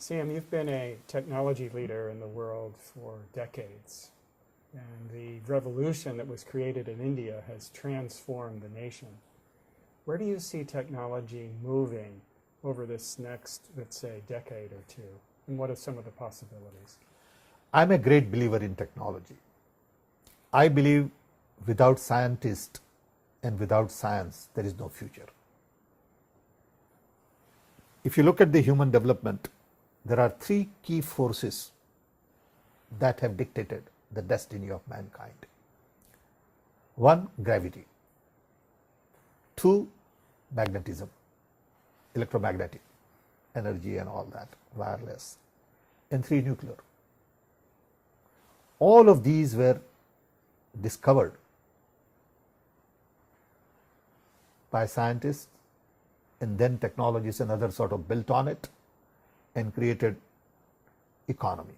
Sam, you've been a technology leader in the world for decades, and the revolution that was created in India has transformed the nation. Where do you see technology moving over this next, let's say, decade or two? And what are some of the possibilities? I'm a great believer in technology. I believe without scientists and without science, there is no future. If you look at the human development, there are three key forces that have dictated the destiny of mankind. One, gravity. Two, magnetism, electromagnetic energy and all that, wireless. And three, nuclear. All of these were discovered by scientists, and then technologies and others sort of built on it and created economy,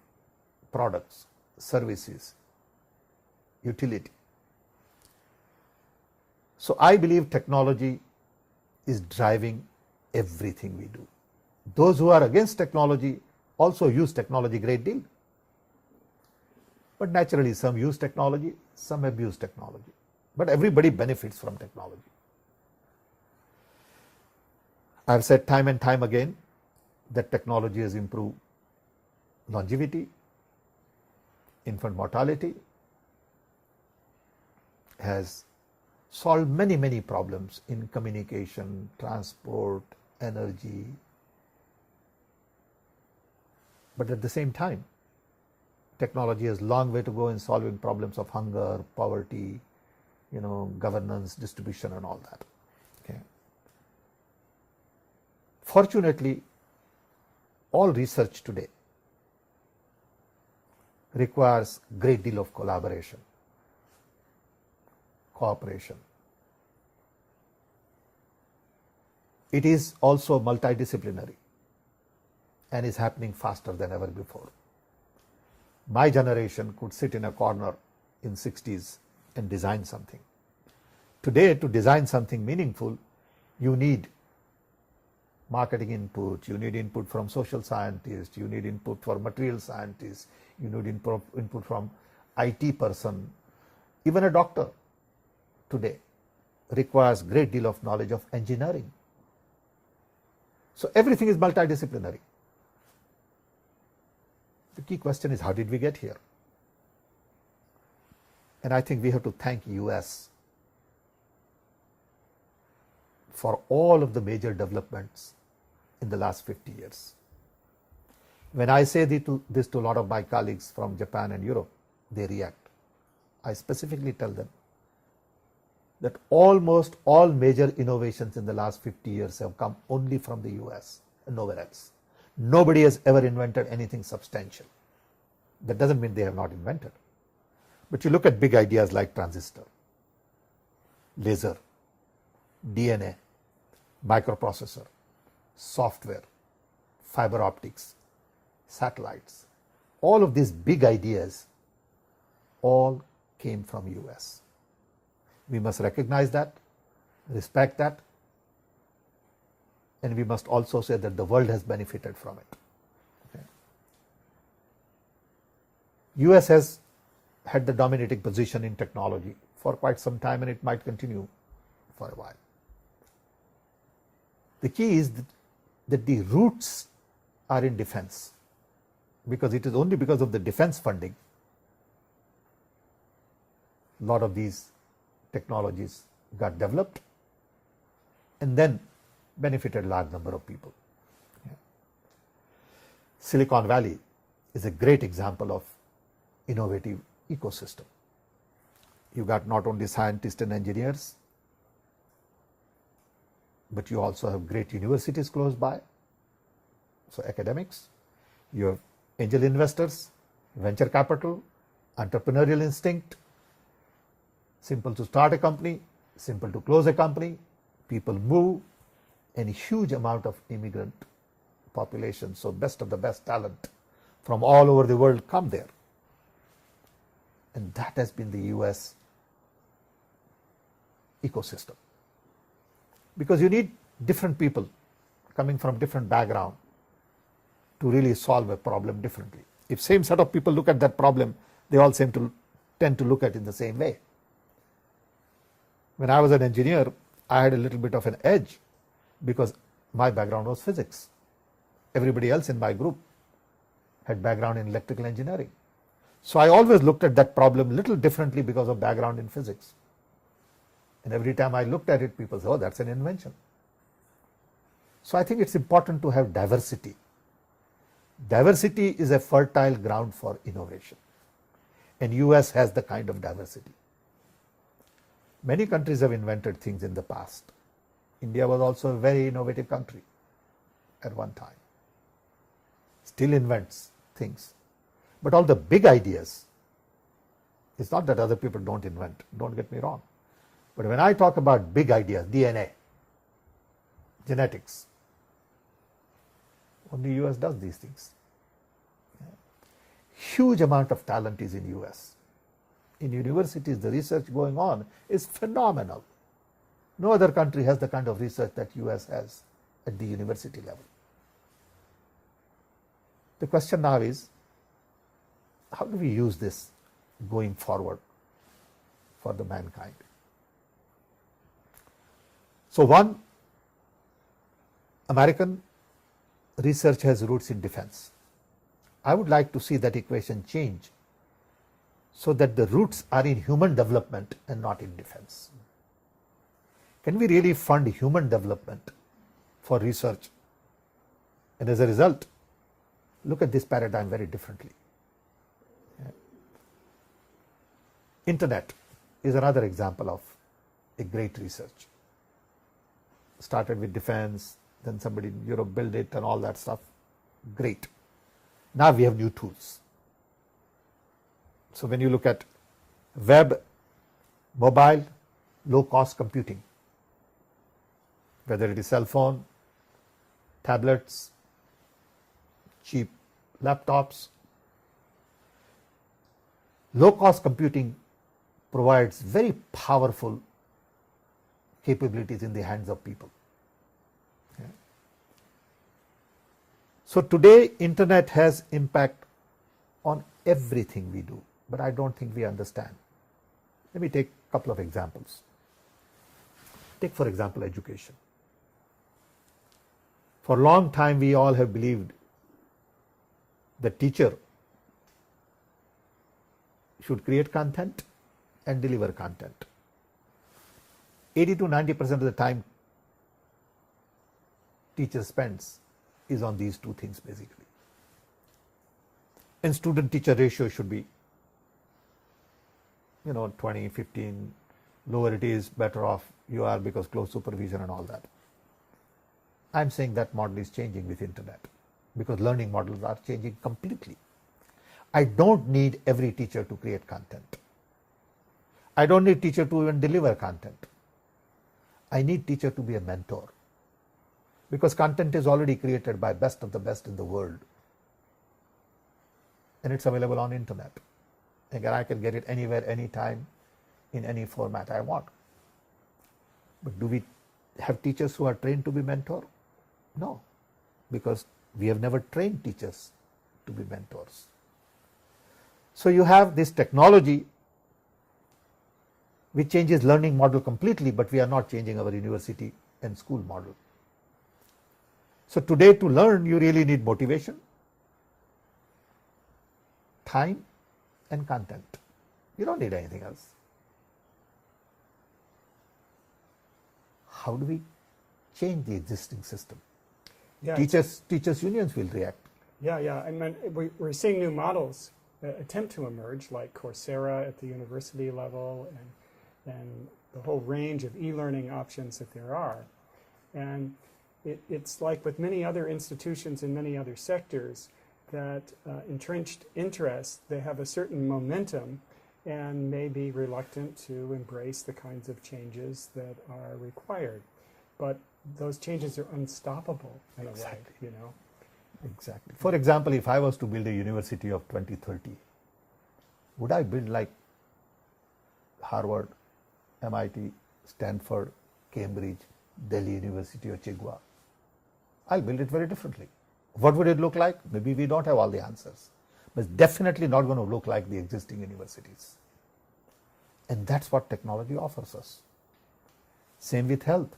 products, services, utility. So I believe technology is driving everything we do. Those who are against technology also use technology a great deal. But naturally, some use technology, some abuse technology. But everybody benefits from technology. I've said time and time again that technology has improved longevity, infant mortality, has solved many problems in communication, transport, energy. But at the same time, technology has a long way to go in solving problems of hunger, poverty, governance, distribution and all that. Okay. Fortunately, all research today requires a great deal of collaboration, cooperation. It is also multidisciplinary and is happening faster than ever before. My generation could sit in a corner in 60s and design something. Today, to design something meaningful, you need marketing input, you need input from social scientists, you need input for material scientists, you need input from IT person. Even a doctor today requires a great deal of knowledge of engineering. So everything is multidisciplinary. The key question is, how did we get here? And I think we have to thank US for all of the major developments in the last 50 years. When I say this to a lot of my colleagues from Japan and Europe, they react. I specifically tell them that almost all major innovations in the last 50 years have come only from the US and nowhere else. Nobody has ever invented anything substantial. That doesn't mean they have not invented. But you look at big ideas like transistor, laser, DNA, microprocessor, software, fiber optics, satellites. All of these big ideas all came from US. We must recognize that, respect that, and we must also say that the world has benefited from it. Okay. US has had the dominating position in technology for quite some time, and it might continue for a while. The key is that the roots are in defense, because it is only because of the defense funding a lot of these technologies got developed and then benefited a large number of people. Yeah. Silicon Valley is a great example of innovative ecosystem. You got not only scientists and engineers, but you also have great universities close by, so academics. You have angel investors, venture capital, entrepreneurial instinct, simple to start a company, simple to close a company, people move, and a huge amount of immigrant population, so best of the best talent from all over the world come there. And that has been the US ecosystem. Because you need different people coming from different background to really solve a problem differently. If same set of people look at that problem, they all tend to look at it in the same way. When I was an engineer, I had a little bit of an edge because my background was physics. Everybody else in my group had background in electrical engineering. So I always looked at that problem a little differently because of background in physics. And every time I looked at it, people said, oh, that's an invention. So I think it's important to have diversity. Diversity is a fertile ground for innovation. And US has the kind of diversity. Many countries have invented things in the past. India was also a very innovative country at one time. Still invents things. But all the big ideas, it's not that other people don't invent, don't get me wrong. But when I talk about big ideas, DNA, genetics, only US does these things. Huge amount of talent is in US. In universities, the research going on is phenomenal. No other country has the kind of research that US has at the university level. The question now is, how do we use this going forward for the mankind? So one, American research has roots in defense. I would like to see that equation change so that the roots are in human development and not in defense. Can we really fund human development for research? And as a result, look at this paradigm very differently. Internet is another example of a great research. Started with defense, then somebody in Europe built it and all that stuff. Great. Now we have new tools. So when you look at web, mobile, low-cost computing, whether it is cell phone, tablets, cheap laptops, low-cost computing provides very powerful capabilities in the hands of people. Okay. So today, internet has impact on everything we do, but I don't think we understand. Let me take a couple of examples. Take, for example, education. For a long time, we all have believed the teacher should create content and deliver content. 80 to 90% of the time teacher spends is on these two things basically. And student-teacher ratio should be 20, 15, lower it is, better off you are because close supervision and all that. I'm saying that model is changing with internet because learning models are changing completely. I don't need every teacher to create content. I don't need teacher to even deliver content. I need teacher to be a mentor because content is already created by best of the best in the world and it's available on internet. Again, I can get it anywhere, anytime, in any format I want. But do we have teachers who are trained to be mentor? No, because we have never trained teachers to be mentors. So you have this technology which changes learning model completely, but we are not changing our university and school model. So today to learn, you really need motivation, time, and content. You don't need anything else. How do we change the existing system? Yeah, Teachers unions will react. Yeah. I mean, we're seeing new models attempt to emerge, like Coursera at the university level, and the whole range of e-learning options that there are. And it's like with many other institutions in many other sectors that entrenched interests, they have a certain momentum and may be reluctant to embrace the kinds of changes that are required. But those changes are unstoppable in a way, Exactly. For example, if I was to build a university of 2030, would I build like Harvard, MIT, Stanford, Cambridge, Delhi University or Chigwa? I'll build it very differently. What would it look like? Maybe we don't have all the answers, but it's definitely not going to look like the existing universities. And that's what technology offers us. Same with health.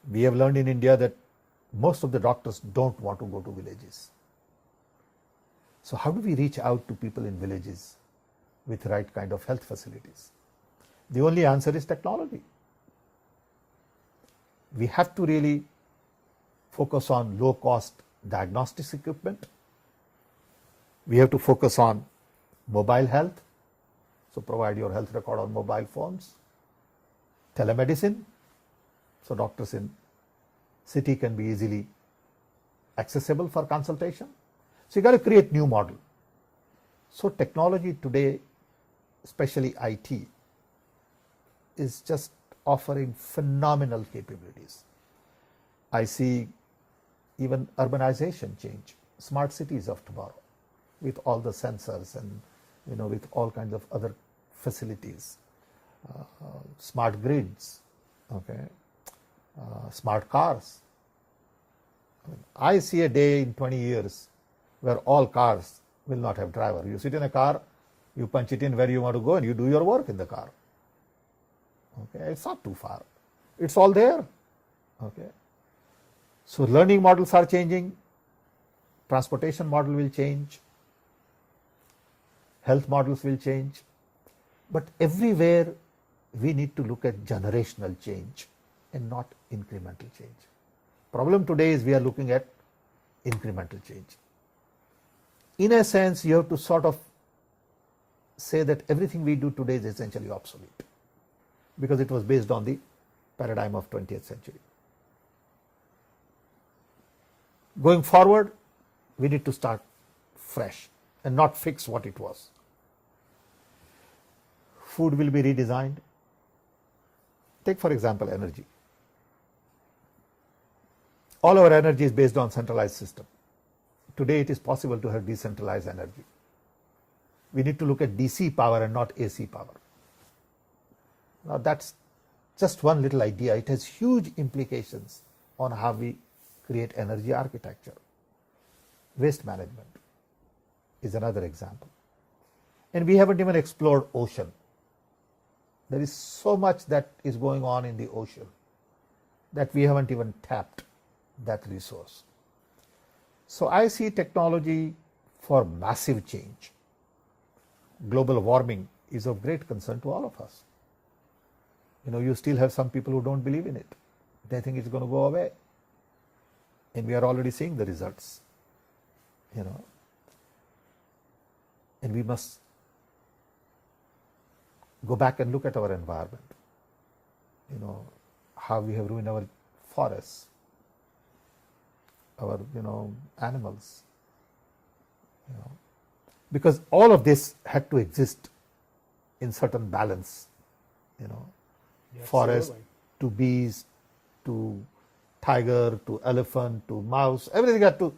We have learned in India that most of the doctors don't want to go to villages. So how do we reach out to people in villages with the right kind of health facilities? The only answer is technology. We have to really focus on low-cost diagnostics equipment. We have to focus on mobile health, so provide your health record on mobile phones. Telemedicine, so doctors in city can be easily accessible for consultation. So you got to create new model. So technology today, especially IT, is just offering phenomenal capabilities. I see even urbanization change, smart cities of tomorrow, with all the sensors and with all kinds of other facilities, smart grids, okay, smart cars. I see a day in 20 years where all cars will not have driver. You sit in a car, you punch it in where you want to go, and you do your work in the car. Okay, it's not too far. It's all there. Okay. So learning models are changing, transportation model will change, health models will change, but everywhere we need to look at generational change and not incremental change. Problem today is we are looking at incremental change. In a sense, you have to sort of say that everything we do today is essentially obsolete because it was based on the paradigm of 20th century. Going forward, we need to start fresh and not fix what it was. Food will be redesigned. Take, for example, energy. All our energy is based on centralized system. Today it is possible to have decentralized energy. We need to look at DC power and not AC power. Now that's just one little idea. It has huge implications on how we create energy architecture. Waste management is another example. And we haven't even explored ocean. There is so much that is going on in the ocean that we haven't even tapped that resource. So I see technology for massive change. Global warming is of great concern to all of us. You still have some people who don't believe in it. They think it's going to go away. And we are already seeing the results. And we must go back and look at our environment. How we have ruined our forests, our animals. Because all of this had to exist in certain balance. Yeah, forest absolutely. to bees to tiger to elephant to mouse, everything had to,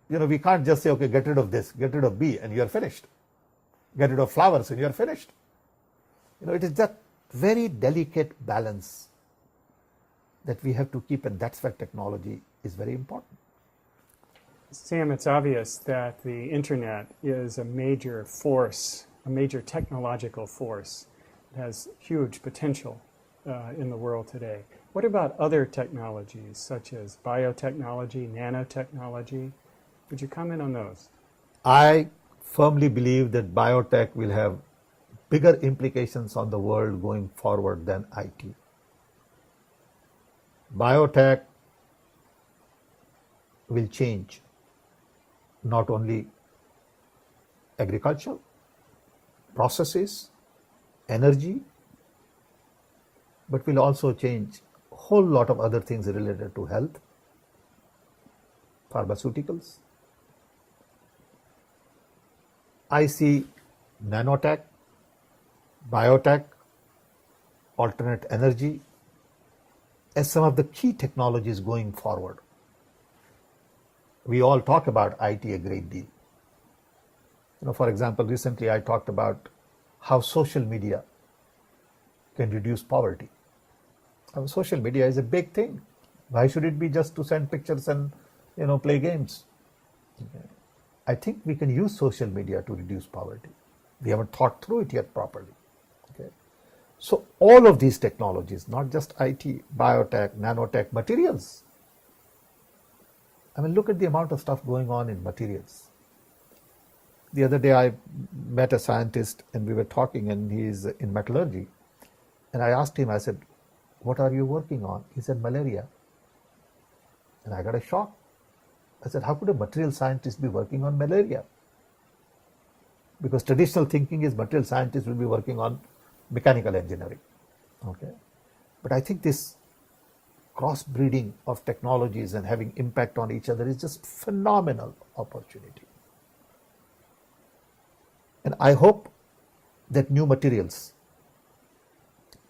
we can't just say, okay, get rid of this, get rid of bee and you're finished. Get rid of flowers and you're finished. It is that very delicate balance that we have to keep, and that's where technology is very important. Sam, it's obvious that the internet is a major force, a major technological force. It has huge potential in the world today. What about other technologies such as biotechnology, nanotechnology? Would you comment on those? I firmly believe that biotech will have bigger implications on the world going forward than IT. Biotech will change not only agriculture, processes, energy, but will also change a whole lot of other things related to health, pharmaceuticals. I see nanotech, biotech, alternate energy as some of the key technologies going forward. We all talk about IT a great deal. For example, recently I talked about how social media can reduce poverty. Social media is a big thing. Why should it be just to send pictures and play games. Okay. I think we can use social media to reduce poverty. We haven't thought through it yet properly. Okay. So all of these technologies, not just IT, biotech, nanotech, materials. I mean, look at the amount of stuff going on in materials. The other day I met a scientist and we were talking, and he's in metallurgy. And I asked him, I said, what are you working on? He said, malaria. And I got a shock. I said, how could a material scientist be working on malaria? Because traditional thinking is material scientists will be working on mechanical engineering. Okay. But I think this crossbreeding of technologies and having impact on each other is just phenomenal opportunity. And I hope that new materials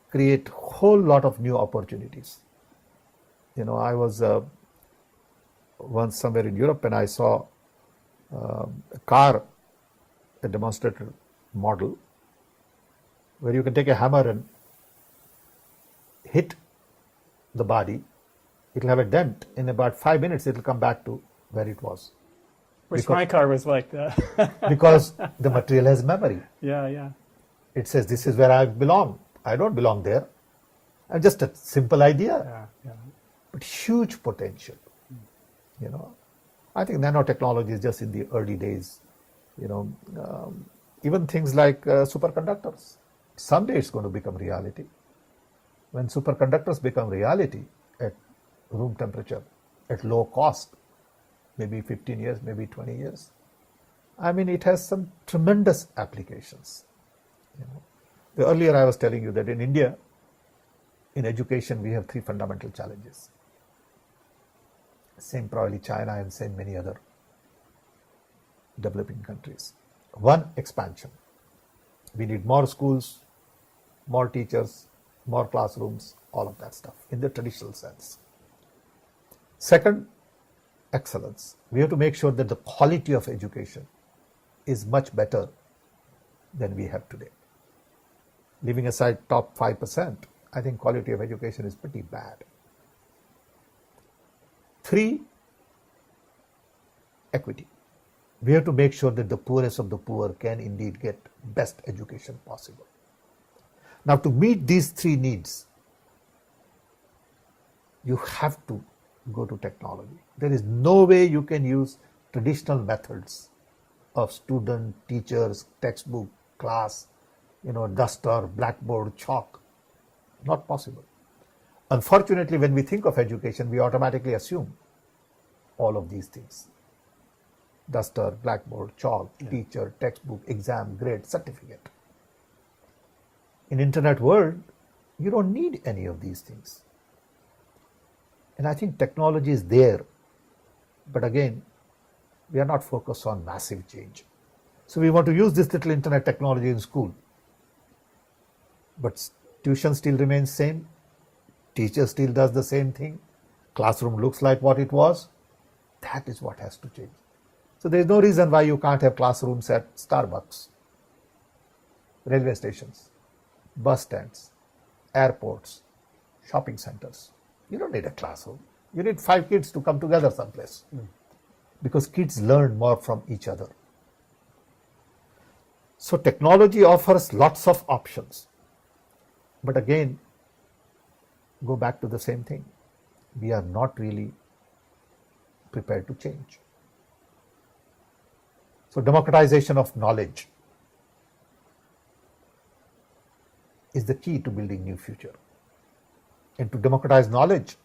create whole lot of new opportunities. I was once somewhere in Europe and I saw a car, a demonstrator model, where you can take a hammer and hit the body. It'll have a dent. In about 5 minutes, it'll come back to where it was. Wish my car was like that. Because the material has memory. Yeah. It says, this is where I belong. I don't belong there. And just a simple idea. Yeah. But huge potential. I think nanotechnology is just in the early days. Even things like superconductors. Someday it's going to become reality. When superconductors become reality at room temperature, at low cost, maybe 15 years, maybe 20 years, I mean, it has some tremendous applications. The earlier I was telling you that in India, in education, we have 3 fundamental challenges. Same probably China and same many other developing countries. One, expansion. We need more schools, more teachers, more classrooms, all of that stuff in the traditional sense. Second, excellence. We have to make sure that the quality of education is much better than we have today. Leaving aside top 5%, I think quality of education is pretty bad. 3, equity. We have to make sure that the poorest of the poor can indeed get best education possible. Now, to meet these 3 needs, you have to go to technology. There is no way you can use traditional methods of student, teachers, textbook, class, duster, blackboard, chalk. Not possible. Unfortunately, when we think of education, we automatically assume all of these things. Duster, blackboard, chalk, teacher, textbook, exam, grade, certificate. In internet world, you don't need any of these things. And I think technology is there. But again, we are not focused on massive change. So we want to use this little internet technology in school. But tuition still remains same. Teacher still does the same thing. Classroom looks like what it was. That is what has to change. So there is no reason why you can't have classrooms at Starbucks, railway stations, bus stands, airports, shopping centers. You don't need a classroom. You need 5 kids to come together someplace. Because kids learn more from each other. So technology offers lots of options. But again, go back to the same thing. We are not really prepared to change. So democratization of knowledge is the key to building new future. And to democratize knowledge,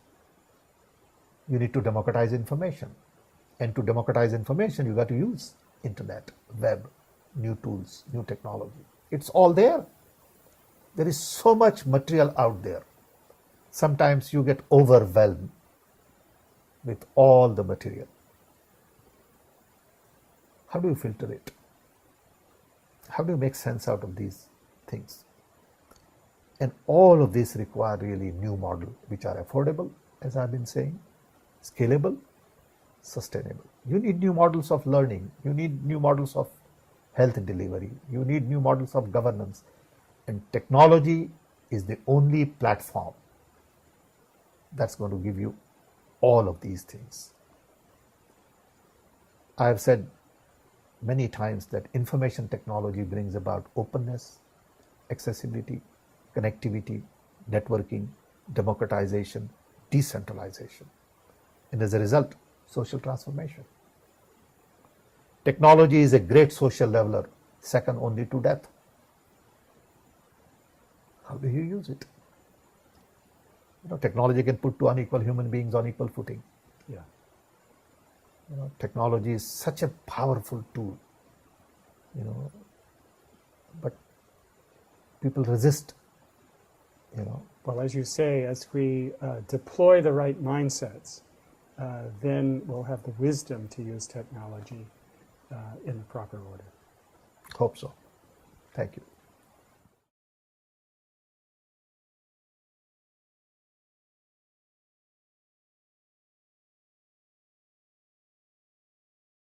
you need to democratize information. And to democratize information, you got to use internet, web, new tools, new technology. It's all there. There is so much material out there. Sometimes you get overwhelmed with all the material. How do you filter it? How do you make sense out of these things? And all of this require really new models which are affordable, as I've been saying, scalable, sustainable. You need new models of learning. You need new models of health delivery. You need new models of governance. And technology is the only platform that's going to give you all of these things. I have said many times that information technology brings about openness, accessibility, connectivity, networking, democratization, decentralization, and as a result, social transformation. Technology is a great social leveler, second only to death. How do you use it? Technology can put two unequal human beings on equal footing. Yeah. Technology is such a powerful tool, but people resist. Well, as you say, as we deploy the right mindsets, then we'll have the wisdom to use technology in the proper order. Hope so. Thank you.